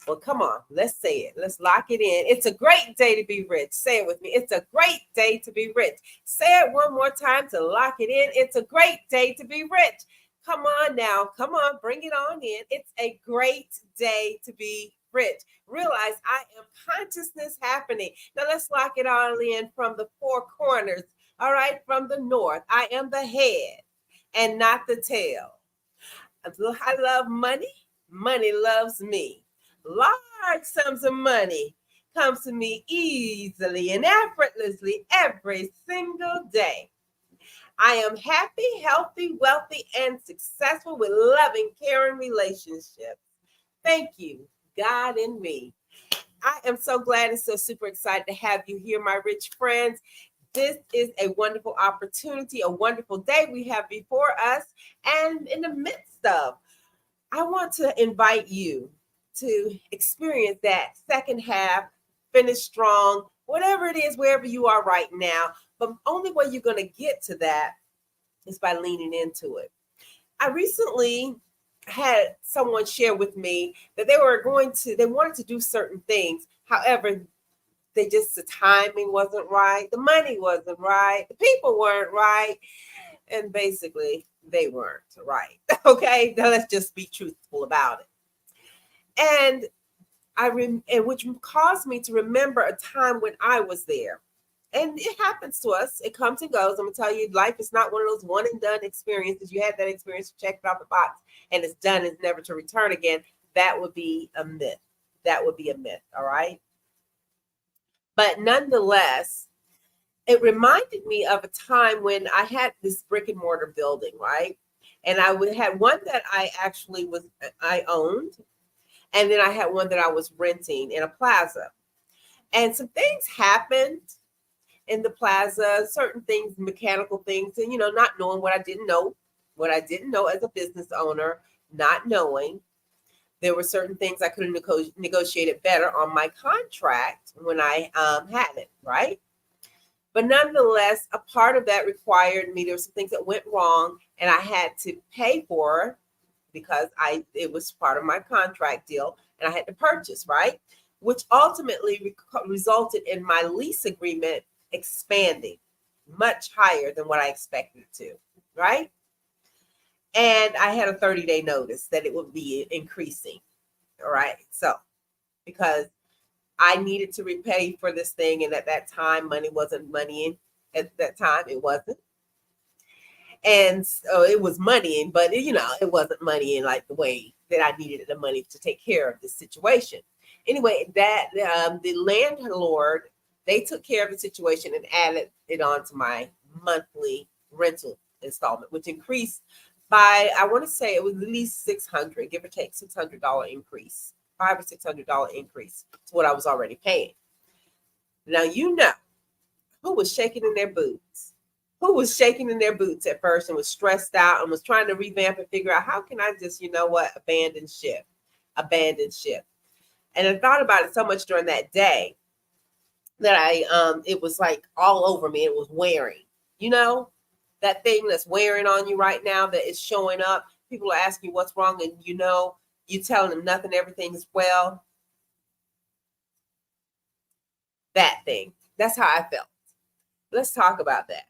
Well, come on, let's say it. Let's lock it in. It's a great day to be rich. Say it with me. It's a great day to be rich. Say it one more time to lock it in. It's a great day to be rich. Come on now. Come on, bring it on in. It's a great day to be rich. Realize I am consciousness happening. Now let's lock it all in from the four corners. All right, from the north. I am the head and not the tail. I love money. Money loves me. Large sums of money comes to me easily and effortlessly every single day. I am happy, healthy, wealthy, and successful with loving, caring relationships. Thank you, God and me. I am so glad and so super excited to have you here, my rich friends. This is a wonderful opportunity, a wonderful day we have before us. And in the midst of, I want to invite you to experience that second half, finish strong, whatever it is, wherever you are right now. But only way you're going to get to that is by leaning into it. I recently had someone share with me that they wanted to do certain things. However, the timing wasn't right. The money wasn't right. The people weren't right. And basically, they weren't right. Okay, now let's just be truthful about it. And and which caused me to remember a time when I was there. And it happens to us. It comes and goes. I'm gonna tell you, life is not one of those one and done experiences. You had that experience, check it off the box, and it's done. It's never to return again. That would be a myth. That would be a myth. All right. But nonetheless, it reminded me of a time when I had this brick and mortar building, right? And had one that I owned, and then I had one that I was renting in a plaza. And some things happened in the plaza, certain things, mechanical things, and not knowing what I didn't know as a business owner, not knowing. There were certain things I could have negotiated better on my contract when I had it, right? But nonetheless, a part of that required me. There were some things that went wrong, and I had to pay for because it was part of my contract deal, and I had to purchase, right? Which ultimately resulted in my lease agreement expanding much higher than what I expected to, right? And I had a 30-day notice that it would be increasing, all right? So, because I needed to repay for this thing, and at that time, money wasn't money. At that time, it wasn't. And so it was moneying, but it wasn't money in like the way that I needed the money to take care of this situation. Anyway, that the landlord, they took care of the situation and added it on to my monthly rental installment, which increased by, I want to say it was at least $600, give or take $600 increase, $500 or $600 increase to what I was already paying. Now who was shaking in their boots. Who was shaking in their boots at first and was stressed out and was trying to revamp and figure out how can I just, abandon ship. And I thought about it so much during that day that it was like all over me. It was wearing, that thing that's wearing on you right now that is showing up. People are asking you what's wrong, and you telling them nothing, everything's well. That thing. That's how I felt. Let's talk about that.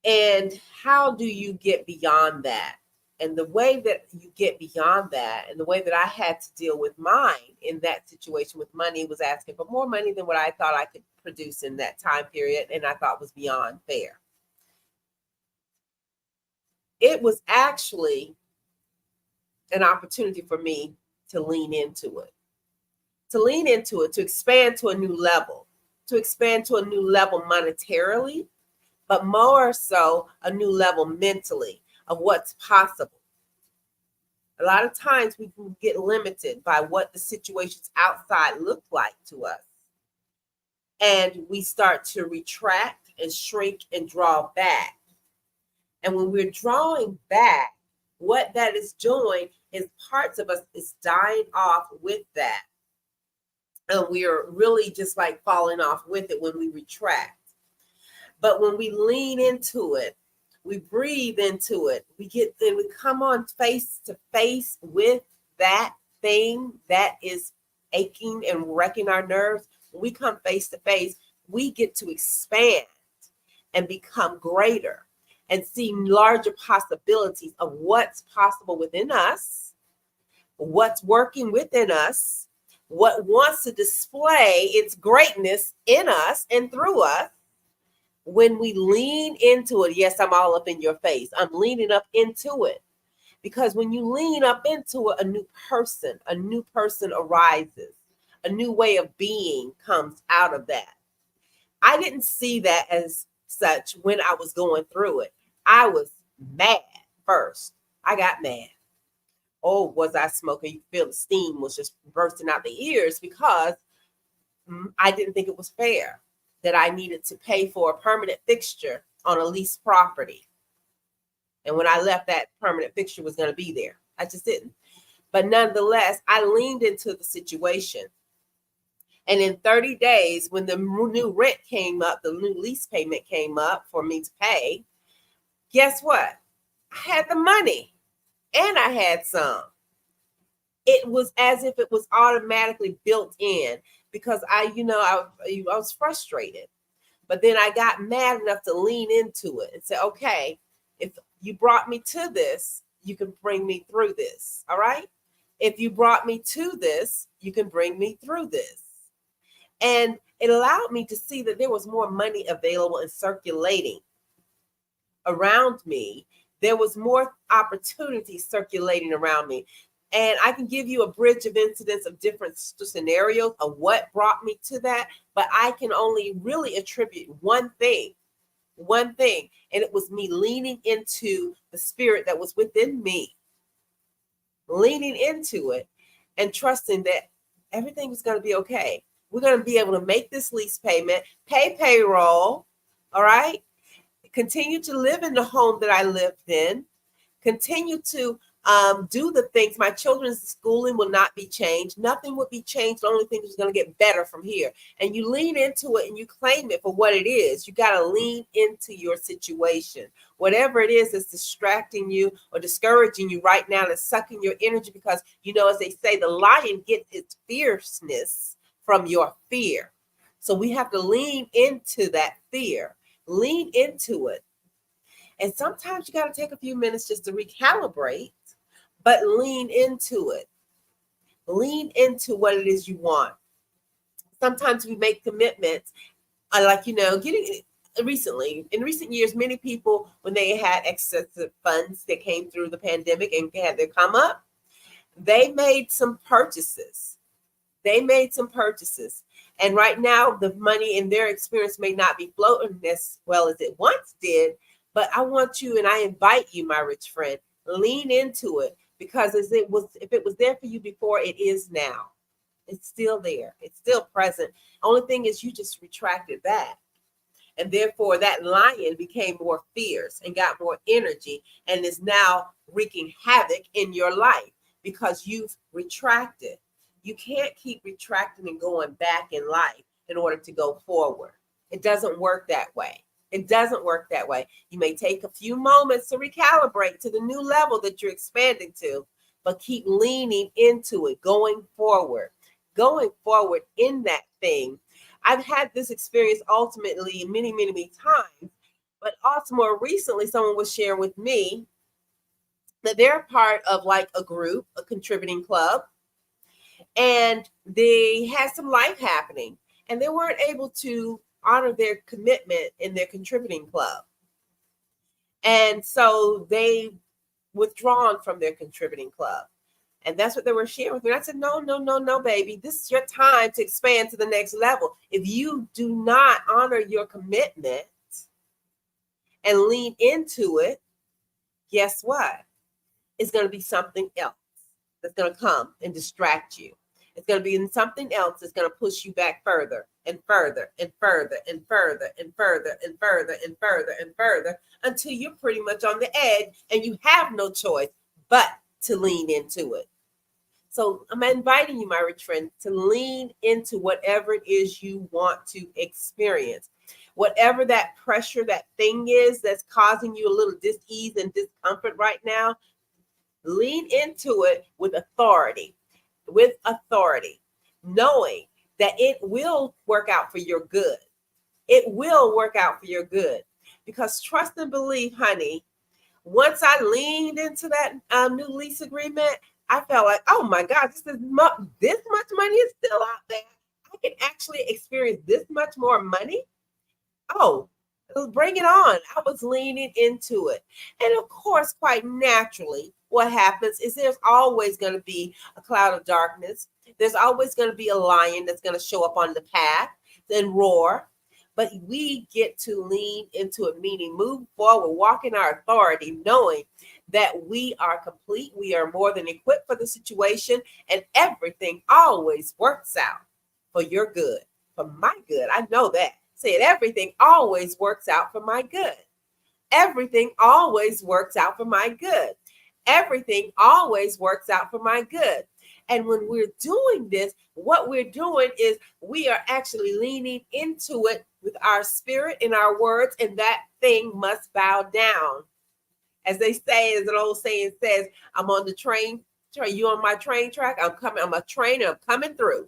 And how do you get beyond that? And the way that you get beyond that, and the way that I had to deal with mine in that situation with money, was asking for more money than what I thought I could produce in that time period, and I thought was beyond fair. It was actually an opportunity for me to lean into it, to expand to a new level, monetarily, but more so a new level mentally of what's possible. A lot of times we can get limited by what the situations outside look like to us. And we start to retract and shrink and draw back. And when we're drawing back, what that is doing is parts of us is dying off with that. And we are really just like falling off with it when we retract. But when we lean into it, we breathe into it, we come on face to face with that thing that is aching and wrecking our nerves, when we come face to face, we get to expand and become greater and see larger possibilities of what's possible within us, what's working within us, what wants to display its greatness in us and through us. When we lean into it, yes, I'm all up in your face. I'm leaning up into it. Because when you lean up into it, a new person arises. A new way of being comes out of that. I didn't see that as such when I was going through it. I was mad first. I got mad. Oh, was I smoking? You feel the steam was just bursting out the ears because I didn't think it was fair that I needed to pay for a permanent fixture on a leased property. And when I left, that permanent fixture was going to be there. I just didn't. But nonetheless, I leaned into the situation. And in 30 days, when the new rent came up, the new lease payment came up for me to pay, guess what? I had the money and I had some. It was as if it was automatically built in because I was frustrated. But then I got mad enough to lean into it and say, okay, if you brought me to this, you can bring me through this. All right. If you brought me to this, you can bring me through this. And it allowed me to see that there was more money available and circulating around me. There was more opportunity circulating around me. And I can give you a bridge of incidents of different scenarios of what brought me to that. But I can only really attribute one thing. And it was me leaning into the spirit that was within me, leaning into it and trusting that everything was going to be okay. We're going to be able to make this lease payment, pay payroll, all right? Continue to live in the home that I lived in, continue to do the things. My children's schooling will not be changed. Nothing would be changed. The only thing is going to get better from here. And you lean into it and you claim it for what it is. You got to lean into your situation. Whatever it is that's distracting you or discouraging you right now, that's sucking your energy because, as they say, the lion gets its fierceness from your fear. So we have to lean into that fear. Lean into it. And sometimes you got to take a few minutes just to recalibrate, but lean into it. Lean into what it is you want. Sometimes we make commitments, getting recently, in recent years, many people, when they had excessive funds that came through the pandemic and had their come up, they made some purchases. And right now, the money in their experience may not be floating as well as it once did. But I want you and I invite you, my rich friend, lean into it because if it was there for you before, it is now. It's still there. It's still present. Only thing is you just retracted back. And therefore, that lion became more fierce and got more energy and is now wreaking havoc in your life because you've retracted. You can't keep retracting and going back in life in order to go forward. It doesn't work that way. You may take a few moments to recalibrate to the new level that you're expanding to, but keep leaning into it, going forward in that thing. I've had this experience ultimately many, many, many times, but also more recently, someone was sharing with me that they're part of like a group, a contributing club, and they had some life happening and they weren't able to honor their commitment in their contributing club. And so they withdrawn from their contributing club. And that's what they were sharing with me. I said, no, baby. This is your time to expand to the next level. If you do not honor your commitment and lean into it, guess what? It's going to be something else that's going to come and distract you. It's going to be something else that's going to push you back further and further and further and further and further and further and further and further until you're pretty much on the edge and you have no choice but to lean into it. So I'm inviting you, my rich friend, to lean into whatever it is you want to experience. Whatever that pressure, that thing is that's causing you a little dis-ease and discomfort right now, lean into it with authority. with authority, knowing that it will work out for your good. It will work out for your good. Because trust and believe, honey, once I leaned into that new lease agreement, I felt like, oh my God, this much money is still out there. I can actually experience this much more money. Oh, bring it on. I was leaning into it. And of course, quite naturally, what happens is there's always going to be a cloud of darkness. There's always going to be a lion that's going to show up on the path and roar. But we get to lean into it, meaning move forward, walk in our authority, knowing that we are complete. We are more than equipped for the situation, and everything always works out for your good, for my good. I know that. Say it, everything always works out for my good. Everything always works out for my good. Everything always works out for my good. And when we're doing this, what we're doing is we are actually leaning into it with our spirit and our words, and that thing must bow down. As they say, as an old saying says, I'm on the train. You on my train track? I'm a train and I'm coming through.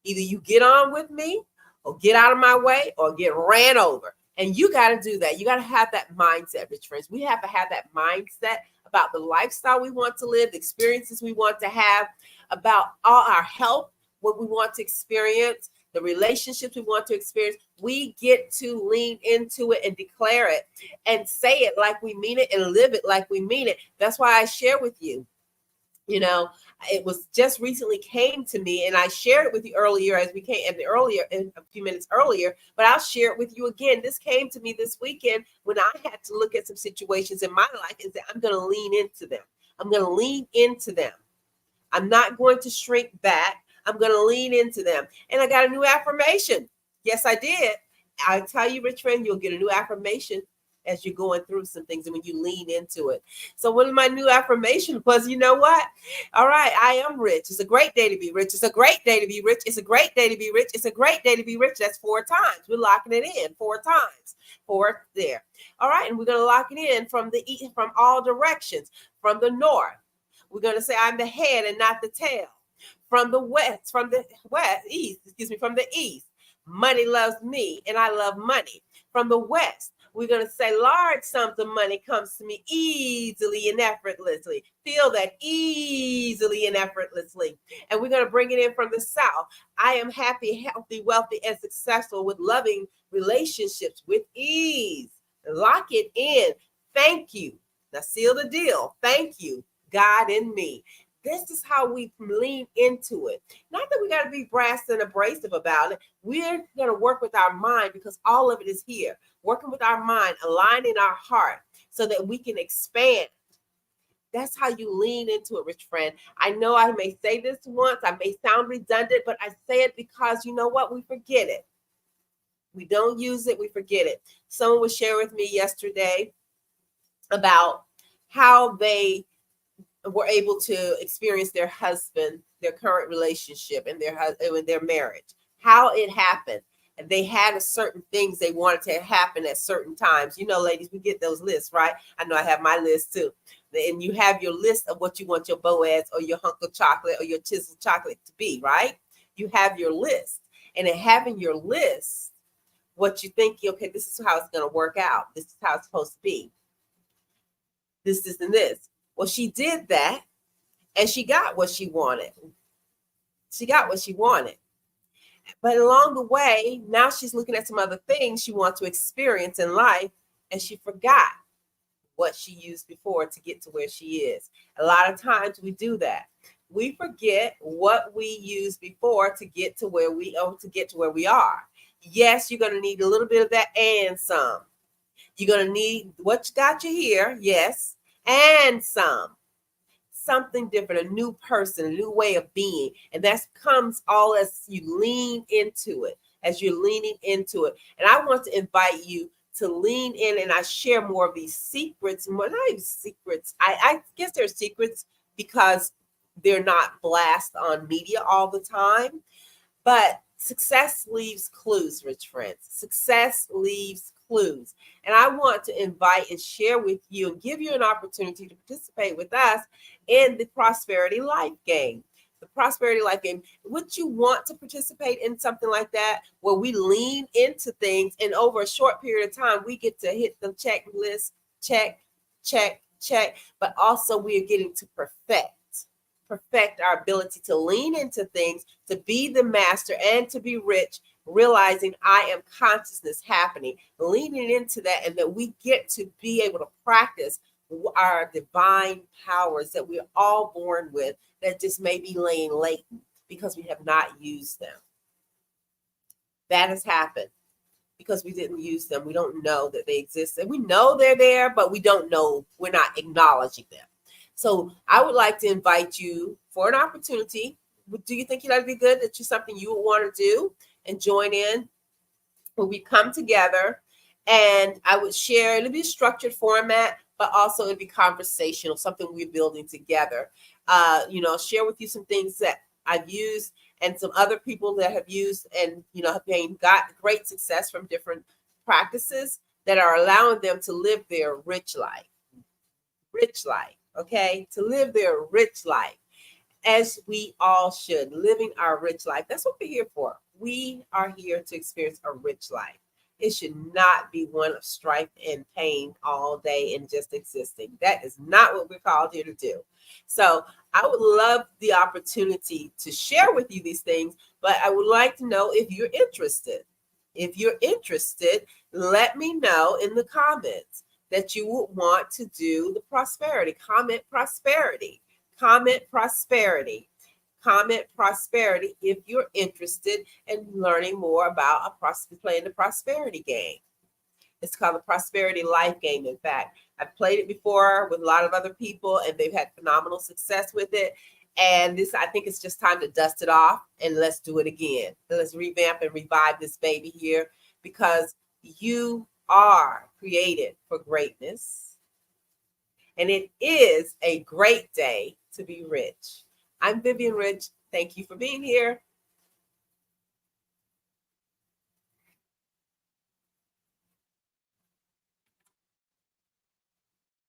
Either you get on with me or get out of my way or get ran over. And you got to do that. You got to have that mindset, rich friends. We have to have that mindset about the lifestyle we want to live, the experiences we want to have, about all our health, what we want to experience, the relationships we want to experience. We get to lean into it and declare it and say it like we mean it and live it like we mean it. That's why I share with you. You know, it was just recently came to me, and I shared it with you earlier as we came in a few minutes earlier, but I'll share it with you again. This came to me this weekend when I had to look at some situations in my life and say, I'm going to lean into them. I'm going to lean into them. I'm not going to shrink back. I'm going to lean into them. And I got a new affirmation. Yes, I did. I tell you, rich friend, you'll get a new affirmation as you're going through some things and when you lean into it. So one of my new affirmations was, you know what? All right, I am rich. It's a great day to be rich. It's a great day to be rich. It's a great day to be rich. It's a great day to be rich. That's 4 times. We're locking it in 4 times. 4 there. All right, and we're going to lock it in from the east, from all directions, from the north. We're going to say I'm the head and not the tail. From the west, from the east. Money loves me and I love money. From the west, we're going to say large sums of money comes to me easily and effortlessly. Feel that easily and effortlessly. And we're going to bring it in from the south. I am happy, healthy, wealthy, and successful with loving relationships with ease. Lock it in. Thank you. Now seal the deal. Thank you, God in me. This is how we lean into it. Not that we got to be brass and abrasive about it. We're going to work with our mind because all of it is here. Working with our mind, aligning our heart so that we can expand. That's how you lean into it, rich friend. I know I may say this once. I may sound redundant, but I say it because you know what? We forget it. We don't use it. We forget it. Someone was sharing with me yesterday about how they were able to experience their husband, their current relationship, and their marriage, how it happened. And they had certain things they wanted to happen at certain times. You know, ladies, we get those lists, right? I know I have my list too. And you have your list of what you want your Boaz or your hunk of chocolate or your chisel chocolate to be, right? You have your list. And in having your list, what you think, okay, this is how it's going to work out. This is how it's supposed to be. This, and this. Well, she did that, and she got what she wanted. She got what she wanted. But along the way, now she's looking at some other things she wants to experience in life, and she forgot what she used before to get to where she is. A lot of times we do that. We forget what we used before to get to where we are. Yes, you're going to need a little bit of that and some. You're going to need what got you here, yes, and something different, a new person, a new way of being. And that comes all as you lean into it, as you're leaning into it. And I want to invite you to lean in, and I share more of these secrets. Well, not even secrets. I guess they're secrets because they're not blast on media all the time. But success leaves clues, rich friends. Success leaves clues. And I want to invite and share with you and give you an opportunity to participate with us in the Prosperity Life Game. the Prosperity Life Game. Would you want to participate in something like that where we lean into things and over a short period of time, we get to hit the checklist, check, check, check, but also we are getting to perfect our ability to lean into things, to be the master and to be rich, realizing I am consciousness happening, leaning into that, and that we get to be able to practice our divine powers that we're all born with that just may be laying latent because we have not used them. That has happened because we didn't use them. We don't know that they exist. And we know they're there, but we don't know, we're not acknowledging them. So I would like to invite you for an opportunity. Do you think that'd be good? That you something you would want to do and join in? Where we come together, and I would share, it'll be a structured format, but also it'll be conversational, something we're building together. Share with you some things that I've used and some other people that have used and, have got great success from different practices that are allowing them to live their rich life, okay? To live their rich life, as we all should, living our rich life. That's what we're here for. We are here to experience a rich life. It should not be one of strife and pain all day and just existing. That is not what we're called here to do. So I would love the opportunity to share with you these things, but I would like to know if you're interested. If you're interested, let me know in the comments that you would want to do the prosperity. Comment prosperity. Comment prosperity. Comment prosperity if you're interested in learning more about playing the prosperity game. It's called the Prosperity Life Game. In fact, I've played it before with a lot of other people, and they've had phenomenal success with it. And I think it's just time to dust it off and let's do it again. Let's revamp and revive this baby here, because you are created for greatness. And it is a great day to be rich. I'm Vivian Rich. Thank you for being here.